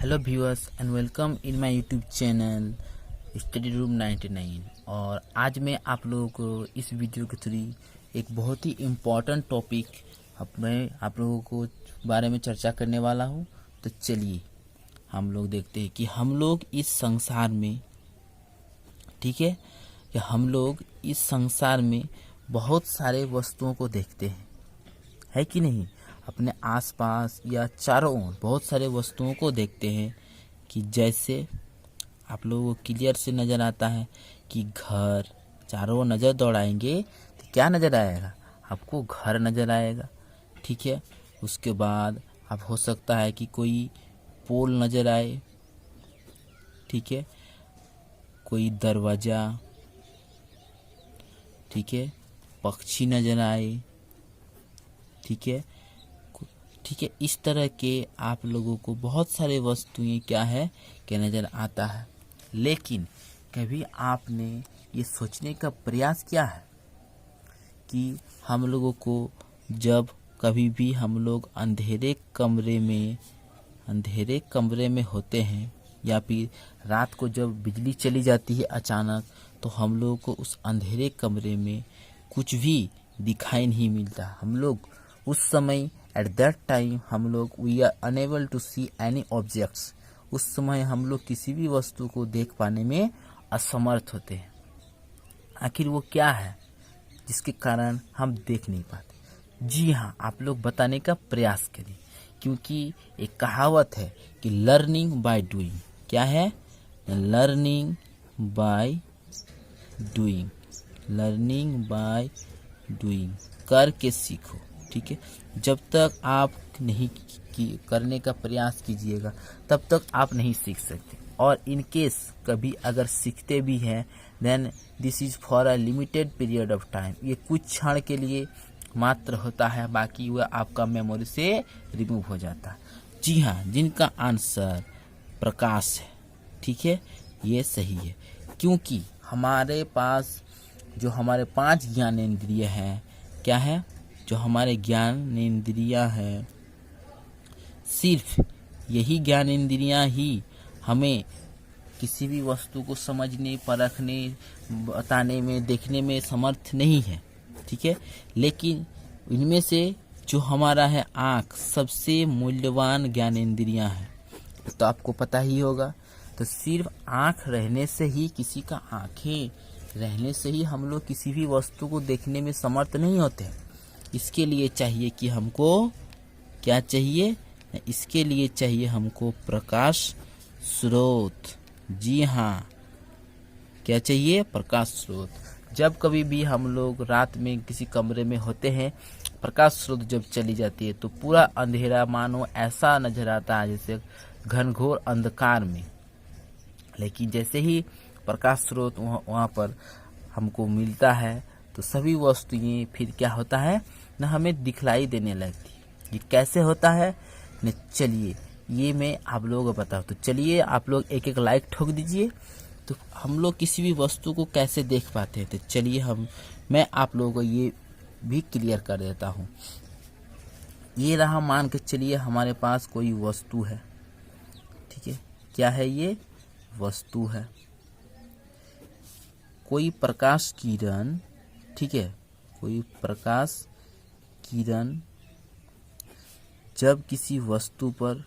Hello viewers and welcome in my YouTube channel study room 99। और आज मैं आप लोगों को इस वीडियो के थ्रू एक बहुत ही इम्पोर्टेंट टॉपिक मैं आप लोगों को बारे में चर्चा करने वाला हूं। तो चलिए हम लोग देखते हैं कि हम लोग इस संसार में, ठीक है, कि हम लोग इस संसार में बहुत सारे वस्तुओं को देखते हैं, है कि नहीं। अपने आसपास या चारों ओर बहुत सारे वस्तुओं को देखते हैं कि जैसे आप लोगों को क्लियर से नज़र आता है कि घर, चारों ओर नज़र दौड़ाएंगे तो क्या नज़र आएगा, आपको घर नज़र आएगा, ठीक है। उसके बाद अब हो सकता है कि कोई पोल नज़र आए, ठीक है, कोई दरवाज़ा, ठीक है, पक्षी नज़र आए, ठीक है, ठीक है। इस तरह के आप लोगों को बहुत सारे वस्तुएं क्या है कि नज़र आता है। लेकिन कभी आपने ये सोचने का प्रयास किया है कि हम लोगों को जब कभी भी हम लोग अंधेरे कमरे में होते हैं या फिर रात को जब बिजली चली जाती है अचानक, तो हम लोगों को उस अंधेरे कमरे में कुछ भी दिखाई नहीं मिलता। हम लोग उस समय एट दैट टाइम हम लोग we are unable to see any objects. उस समय हम लोग किसी भी वस्तु को देख पाने में असमर्थ होते हैं। आखिर वो क्या है जिसके कारण हम देख नहीं पाते? जी हाँ, आप लोग बताने का प्रयास करिए, क्योंकि एक कहावत है कि लर्निंग बाय डूइंग। क्या है? Learning by doing. Learning by doing, करके सीखो, ठीक है। जब तक आप नहीं करने का प्रयास कीजिएगा तब तक आप नहीं सीख सकते। और इन केस कभी अगर सीखते भी हैं then this is for a limited period of time. ये कुछ क्षण के लिए मात्र होता है, बाकी वह आपका मेमोरी से रिमूव हो जाता है। जी हाँ, जिनका आंसर प्रकाश है, ठीक है, ये सही है। क्योंकि हमारे पास जो हमारे 5 ज्ञानेंद्रिय हैं, क्या है, जो हमारे ज्ञानेंद्रियां हैं, सिर्फ यही ज्ञानेंद्रियां ही हमें किसी भी वस्तु को समझने, परखने, बताने में, देखने में समर्थ नहीं है, ठीक है। लेकिन इनमें से जो हमारा है आँख, सबसे मूल्यवान ज्ञानेंद्रियां है। तो आपको पता ही होगा, तो सिर्फ आँख रहने से ही, किसी का आँखें रहने से ही हम लोग किसी भी वस्तु को देखने में समर्थ नहीं होते हैं। इसके लिए चाहिए कि हमको क्या चाहिए? इसके लिए चाहिए हमको प्रकाश स्रोत। जी हाँ, क्या चाहिए? प्रकाश स्रोत। जब कभी भी हम लोग रात में किसी कमरे में होते हैं, प्रकाश स्रोत जब चली जाती है तो पूरा अंधेरा, मानो ऐसा नजर आता है जैसे घनघोर अंधकार में। लेकिन जैसे ही प्रकाश स्रोत वहाँ पर हमको मिलता है तो सभी वस्तुएं फिर क्या होता है न, हमें दिखलाई देने लगती। ये कैसे होता है न, चलिए ये मैं आप लोगों को बताऊँ। तो चलिए आप लोग एक एक लाइक ठोक दीजिए। तो हम लोग किसी भी वस्तु को कैसे देख पाते हैं, तो चलिए मैं आप लोगों को ये भी क्लियर कर देता हूँ। ये रहा, मान के चलिए हमारे पास कोई वस्तु है, ठीक है। क्या है? ये वस्तु है। कोई प्रकाश किरण, ठीक है, कोई प्रकाश किरण जब किसी वस्तु पर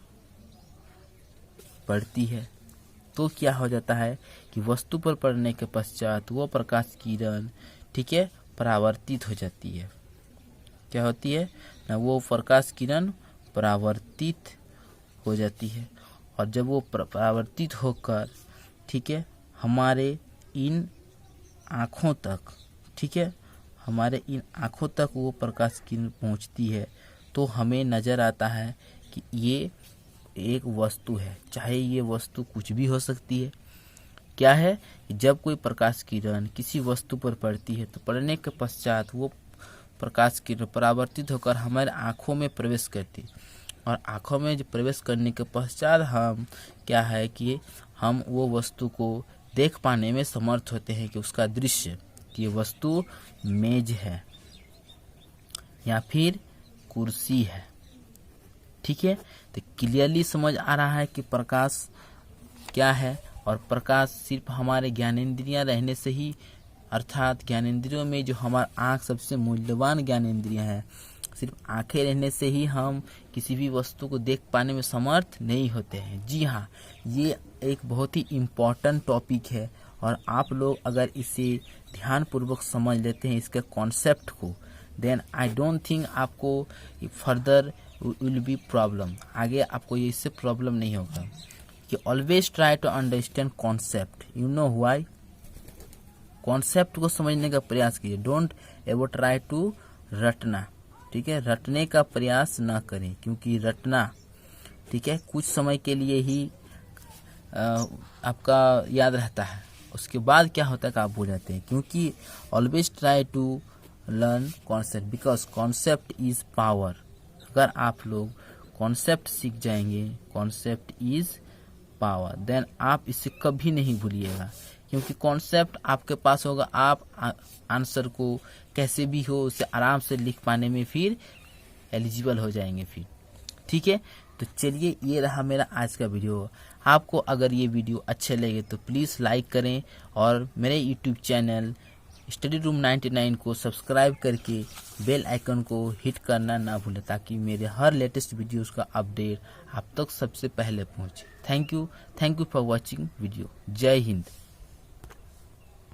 पड़ती है तो क्या हो जाता है कि वस्तु पर पड़ने के पश्चात वो प्रकाश किरण, ठीक है, परावर्तित हो जाती है। क्या होती है ना, वो प्रकाश किरण परावर्तित हो जाती है। और जब वो परावर्तित होकर, ठीक है, हमारे इन आँखों तक, ठीक है, हमारे इन आँखों तक वो प्रकाश किरण पहुंचती है, तो हमें नज़र आता है कि ये एक वस्तु है। चाहे ये वस्तु कुछ भी हो सकती है। क्या है? जब कोई प्रकाश किरण किसी वस्तु पर पड़ती है तो पड़ने के पश्चात वो प्रकाश किरण परावर्तित होकर हमारे आँखों में प्रवेश करती है। और आँखों में जो प्रवेश करने के पश्चात हम क्या है कि हम वो वस्तु को देख पाने में समर्थ होते हैं कि उसका दृश्य, कि ये वस्तु मेज है या फिर कुर्सी है, ठीक है। तो क्लियरली समझ आ रहा है कि प्रकाश क्या है। और प्रकाश सिर्फ हमारे ज्ञानेंद्रियां रहने से ही, अर्थात ज्ञानेंद्रियों में जो हमारा आँख सबसे मूल्यवान ज्ञानेंद्रियां है, सिर्फ आंखें रहने से ही हम किसी भी वस्तु को देख पाने में समर्थ नहीं होते हैं। जी हाँ, ये एक बहुत ही इम्पॉर्टेंट टॉपिक है और आप लोग अगर इसे ध्यानपूर्वक समझ लेते हैं इसके कॉन्सेप्ट को, देन आई डोंट थिंक आपको फर्दर विल बी प्रॉब्लम, आगे आपको ये इससे प्रॉब्लम नहीं होगा। कि always try to understand concept, you know why, concept को समझने का प्रयास कीजिए। डोंट एवर ट्राई टू रटना, ठीक है, रटने का प्रयास ना करें, क्योंकि रटना, ठीक है, कुछ समय के लिए ही आपका याद रहता है, उसके बाद क्या होता है कि आप भूल जाते हैं। क्योंकि always try to learn concept because concept is power. अगर आप लोग कॉन्सेप्ट सीख जाएंगे, कॉन्सेप्ट इज पावर, देन आप इसे कभी नहीं भूलिएगा, क्योंकि कॉन्सेप्ट आपके पास होगा, आप आंसर को कैसे भी हो उसे आराम से लिख पाने में फिर एलिजिबल हो जाएंगे फिर। ठीक है, तो चलिए ये रहा मेरा आज का वीडियो। आपको अगर ये वीडियो अच्छे लगे तो प्लीज़ लाइक करें और मेरे यूट्यूब चैनल स्टडी रूम 99 को सब्सक्राइब करके बेल आइकन को हिट करना ना भूलें, ताकि मेरे हर लेटेस्ट वीडियोस का अपडेट आप तक सबसे पहले पहुंचे। Thank you for watching video. जय हिंद।